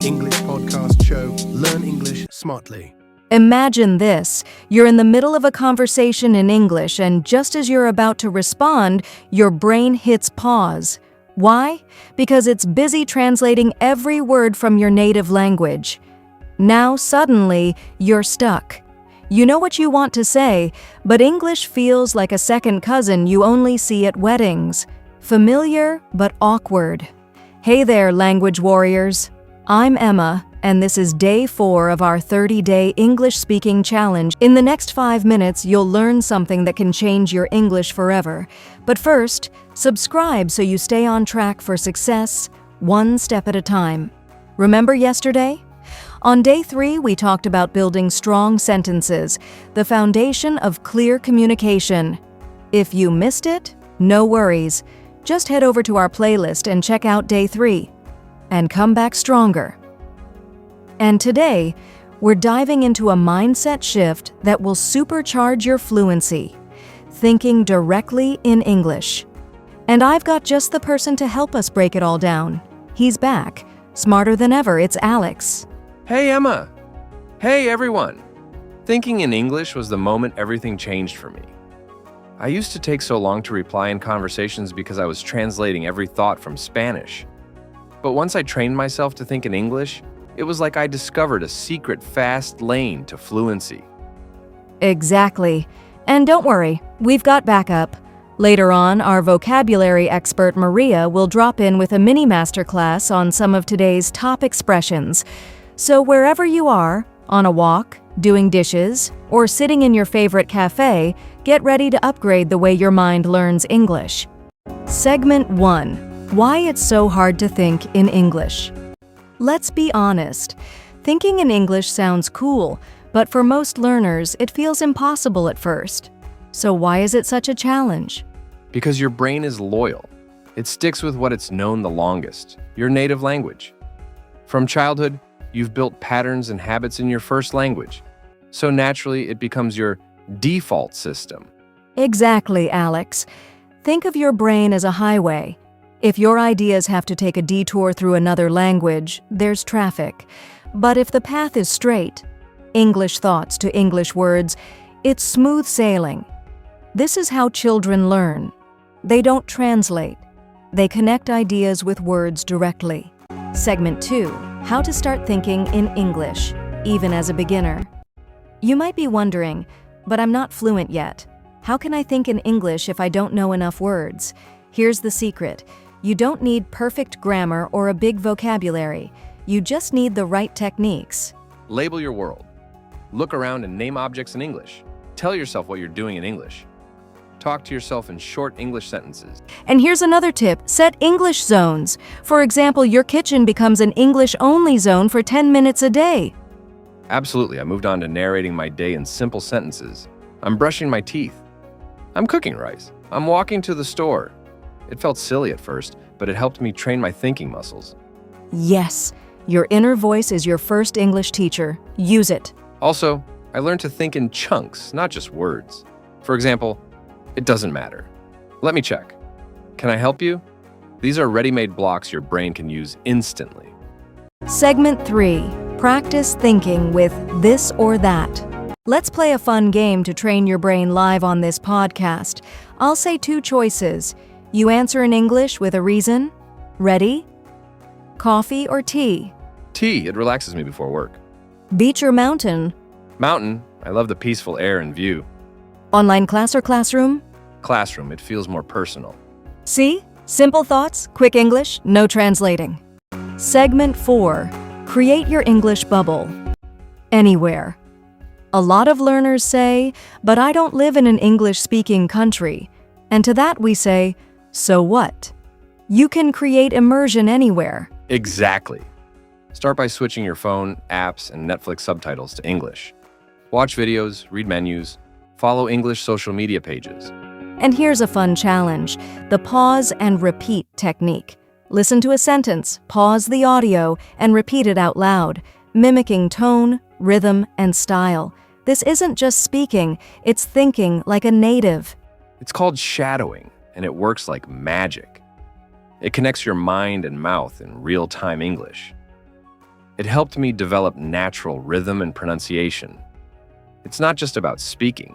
English podcast show, Learn English Smartly. Imagine this. You're in the middle of a conversation in English, and just as you're about to respond, your brain hits pause. Why? Because it's busy translating every word from your native language. Now, suddenly, you're stuck. You know what you want to say, but English feels like a second cousin you only see at weddings. Familiar, but awkward. Hey there, language warriors. I'm Emma, and this is day 4 of our 30-day English speaking challenge. In the next 5 minutes, you'll learn something that can change your English forever. But first, subscribe so you stay on track for success, one step at a time. Remember yesterday? On day 3, we talked about building strong sentences, the foundation of clear communication. If you missed it, no worries. Just head over to our playlist and check out day 3. And come back stronger. And today, we're diving into a mindset shift that will supercharge your fluency, thinking directly in English. And I've got just the person to help us break it all down. He's back, smarter than ever. It's Alex. Hey, Emma. Hey, everyone. Thinking in English was the moment everything changed for me. I used to take so long to reply in conversations because I was translating every thought from Spanish. But once I trained myself to think in English, it was like I discovered a secret fast lane to fluency. Exactly. And don't worry, we've got backup. Later on, our vocabulary expert Maria will drop in with a mini masterclass on some of today's top expressions. So wherever you are, on a walk, doing dishes, or sitting in your favorite cafe, get ready to upgrade the way your mind learns English. Segment 1. Why it's so hard to think in English. Let's be honest. Thinking in English sounds cool, but for most learners, it feels impossible at first. So why is it such a challenge? Because your brain is loyal. It sticks with what it's known the longest, your native language. From childhood, you've built patterns and habits in your first language. So naturally, it becomes your default system. Exactly, Alex. Think of your brain as a highway. If your ideas have to take a detour through another language, there's traffic. But if the path is straight, English thoughts to English words, it's smooth sailing. This is how children learn. They don't translate. They connect ideas with words directly. Segment 2. How to start thinking in English, even as a beginner. You might be wondering, but I'm not fluent yet. How can I think in English if I don't know enough words? Here's the secret. You don't need perfect grammar or a big vocabulary. You just need the right techniques. Label your world. Look around and name objects in English. Tell yourself what you're doing in English. Talk to yourself in short English sentences. And here's another tip. Set English zones. For example, your kitchen becomes an English-only zone for 10 minutes a day. Absolutely, I moved on to narrating my day in simple sentences. I'm brushing my teeth. I'm cooking rice. I'm walking to the store. It felt silly at first, but it helped me train my thinking muscles. Yes, your inner voice is your first English teacher. Use it. Also, I learned to think in chunks, not just words. For example, it doesn't matter. Let me check. Can I help you? These are ready-made blocks your brain can use instantly. Segment 3. Practice thinking with this or that. Let's play a fun game to train your brain live on this podcast. I'll say 2 choices. You answer in English with a reason. Ready? Coffee or tea? Tea, it relaxes me before work. Beach or mountain? Mountain, I love the peaceful air and view. Online class or classroom? Classroom, it feels more personal. See? Simple thoughts, quick English, no translating. Segment 4. Create your English bubble. Anywhere. A lot of learners say, but I don't live in an English-speaking country. And to that we say, so what? You can create immersion anywhere. Exactly. Start by switching your phone, apps, and Netflix subtitles to English. Watch videos, read menus, follow English social media pages. And here's a fun challenge, the pause and repeat technique. Listen to a sentence, pause the audio, and repeat it out loud, mimicking tone, rhythm, and style. This isn't just speaking, it's thinking like a native. It's called shadowing, and it works like magic. It connects your mind and mouth in real-time English. It helped me develop natural rhythm and pronunciation. It's not just about speaking.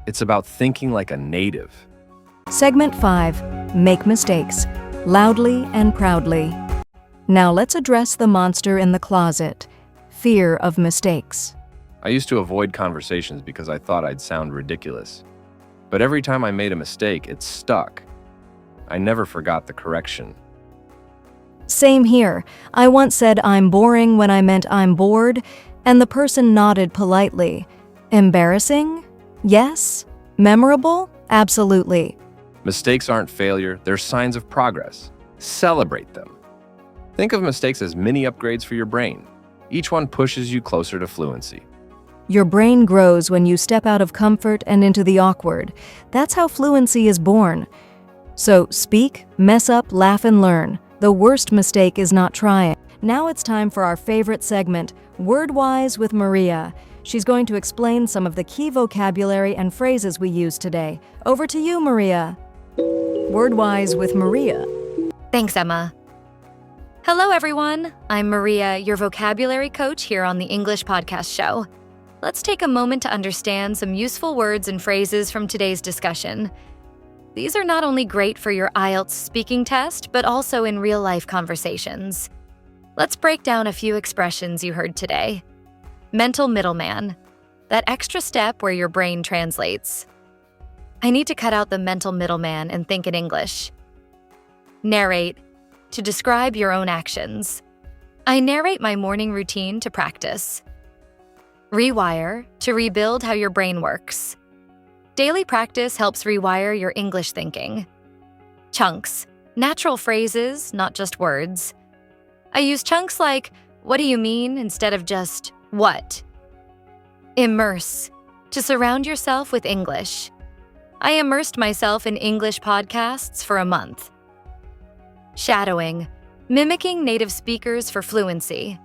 It's about thinking like a native. Segment 5. Make mistakes, loudly and proudly. Now let's address the monster in the closet, fear of mistakes. I used to avoid conversations because I thought I'd sound ridiculous. But every time I made a mistake, it stuck. I never forgot the correction. Same here. I once said I'm boring when I meant I'm bored, and the person nodded politely. Embarrassing? Yes. Memorable? Absolutely. Mistakes aren't failure, they're signs of progress. Celebrate them. Think of mistakes as mini upgrades for your brain. Each one pushes you closer to fluency. Your brain grows when you step out of comfort and into the awkward. That's how fluency is born. So speak, mess up, laugh, and learn. The worst mistake is not trying. Now it's time for our favorite segment, Word-Wise with Maria. She's going to explain some of the key vocabulary and phrases we use today. Over to you, Maria. Word-Wise with Maria. Thanks, Emma. Hello, everyone. I'm Maria, your vocabulary coach here on the English Podcast Show. Let's take a moment to understand some useful words and phrases from today's discussion. These are not only great for your IELTS speaking test, but also in real-life conversations. Let's break down a few expressions you heard today. Mental middleman, that extra step where your brain translates. I need to cut out the mental middleman and think in English. Narrate, to describe your own actions. I narrate my morning routine to practice. Rewire, to rebuild how your brain works. Daily practice helps rewire your English thinking. Chunks, natural phrases, not just words. I use chunks like, what do you mean, instead of just, what? Immerse, to surround yourself with English. I immersed myself in English podcasts for a month. Shadowing, mimicking native speakers for fluency.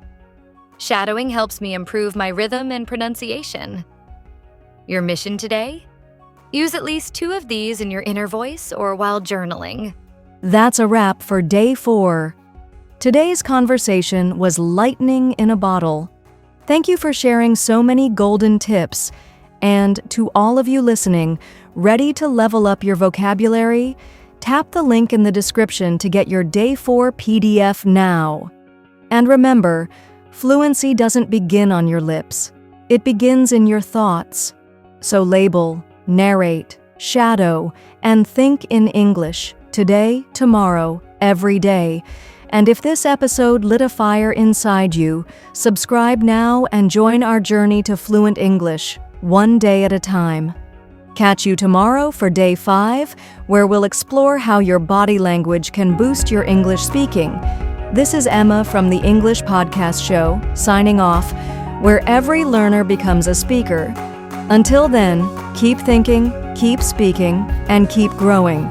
Shadowing helps me improve my rhythm and pronunciation. Your mission today? Use at least 2 of these in your inner voice or while journaling. That's a wrap for Day 4. Today's conversation was lightning in a bottle. Thank you for sharing so many golden tips. And to all of you listening, ready to level up your vocabulary? Tap the link in the description to get your Day 4 PDF now. And remember, fluency doesn't begin on your lips. It begins in your thoughts. So label, narrate, shadow, and think in English today, tomorrow, every day. And if this episode lit a fire inside you, subscribe now and join our journey to fluent English, one day at a time. Catch you tomorrow for Day 5, where we'll explore how your body language can boost your English speaking. This is Emma from the English Podcast Show, signing off, where every learner becomes a speaker. Until then, keep thinking, keep speaking, and keep growing.